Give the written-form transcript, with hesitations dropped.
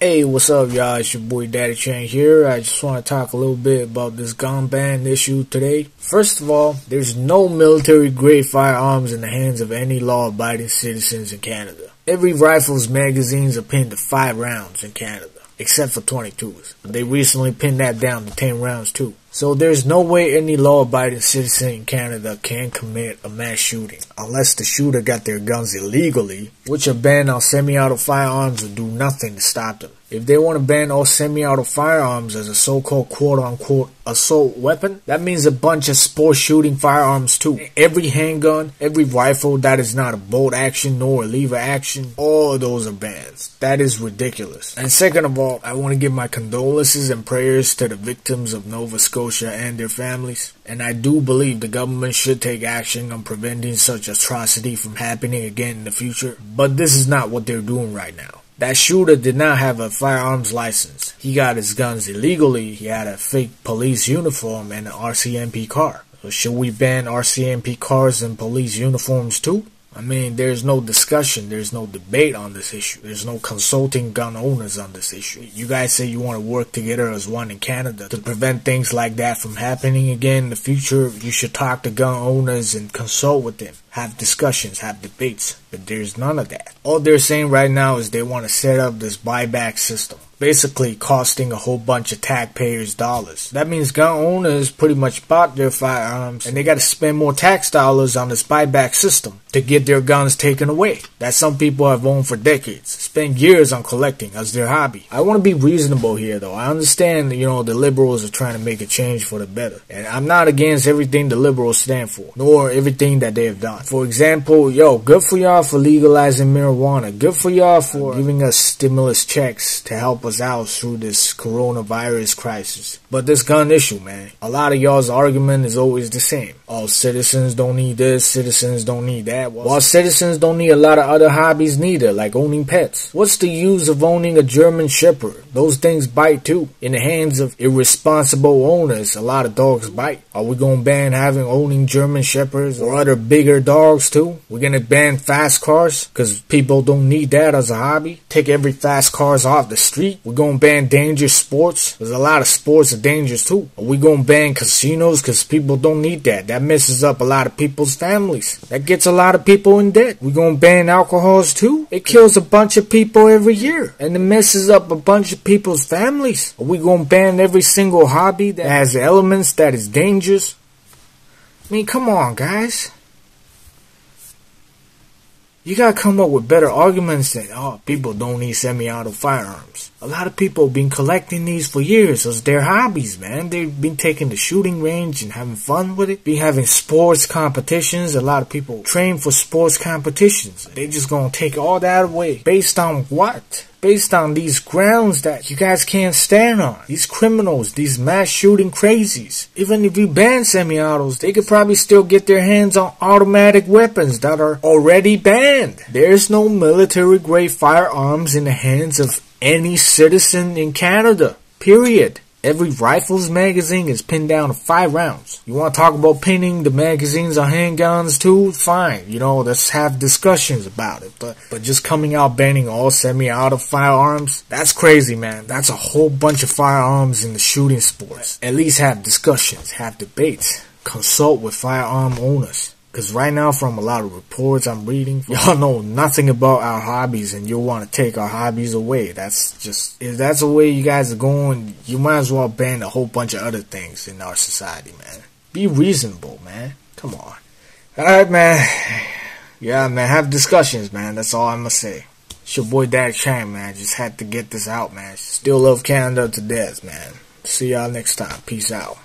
Hey, what's up, y'all? It's your boy Daddy Chang here. I just want to talk a little bit about this gun ban issue today. First of all, there's no military-grade firearms in the hands of any law-abiding citizens in Canada. Every rifle's magazines are pinned to 5 rounds in Canada, except for 22s. But they recently pinned that down to 10 rounds too. So there's no way any law-abiding citizen in Canada can commit a mass shooting unless the shooter got their guns illegally, which a ban on semi-auto firearms will do nothing to stop them. If they want to ban all semi-auto firearms as a so-called quote-unquote assault weapon, that means a bunch of sport shooting firearms too. Every handgun, every rifle that is not a bolt action nor a lever action, all of those are bans. That is ridiculous. And second of all, I want to give my condolences and prayers to the victims of Nova Scotia and their families. And I do believe the government should take action on preventing such atrocity from happening again in the future. But this is not what they're doing right now. That shooter did not have a firearms license. He got his guns illegally. He had a fake police uniform and an RCMP car. So should we ban RCMP cars and police uniforms too? I mean, there's no discussion, there's no debate on this issue. There's no consulting gun owners on this issue. You guys say you want to work together as one in Canada to prevent things like that from happening again in the future. You should talk to gun owners and consult with them. Have discussions, have debates. But there's none of that. All they're saying right now is they want to set up this buyback system, basically costing a whole bunch of taxpayers dollars. That means gun owners pretty much bought their firearms and they got to spend more tax dollars on this buyback system to get their guns taken away that some people have owned for decades, spend years on collecting as their hobby. I want to be reasonable here though. I understand, the liberals are trying to make a change for the better. And I'm not against everything the liberals stand for, nor everything that they have done. For example, good for y'all for legalizing marijuana. Good for y'all for giving us stimulus checks to help us out through this coronavirus crisis. But this gun issue, man, a lot of y'all's argument is always the same. Oh, citizens don't need this, citizens don't need that. While citizens don't need a lot of other hobbies neither, like owning pets. What's the use of owning a German Shepherd? Those things bite too. In the hands of irresponsible owners, a lot of dogs bite. Are we gonna ban owning German Shepherds or other bigger dogs too? We're gonna ban fast cars because people don't need that as a hobby. Take every fast cars off the street. We're gonna ban dangerous sports. There's a lot of sports are dangerous too. Are we gonna ban casinos because people don't need that? That messes up a lot of people's families. That gets a lot of people in debt. We're gonna ban alcohols too. It kills a bunch of people every year and it messes up a bunch of people's families. Are we gonna ban every single hobby that has elements that is dangerous? I mean, come on, guys. You gotta come up with better arguments than, people don't need semi-auto firearms. A lot of people have been collecting these for years as their hobbies, man. They've been taking the shooting range and having fun with it. Been having sports competitions. A lot of people train for sports competitions. They just gonna take all that away. Based on what? Based on these grounds that you guys can't stand on. These criminals, these mass shooting crazies. Even if you ban semi-autos, they could probably still get their hands on automatic weapons that are already banned. There's no military-grade firearms in the hands of any citizen in Canada. Period. Every rifle's magazine is pinned down to 5 rounds. You want to talk about pinning the magazines on handguns too? Fine. Let's have discussions about it. But just coming out banning all semi-auto firearms? That's crazy, man. That's a whole bunch of firearms in the shooting sports. At least have discussions, have debates, consult with firearm owners. Because right now, from a lot of reports I'm reading, y'all know nothing about our hobbies and you want to take our hobbies away. If that's the way you guys are going, you might as well ban a whole bunch of other things in our society, man. Be reasonable, man. Come on. Alright, man. Yeah, man, have discussions, man. That's all I'm gonna say. It's your boy Daddy Chang, man. Just had to get this out, man. Still love Canada to death, man. See y'all next time. Peace out.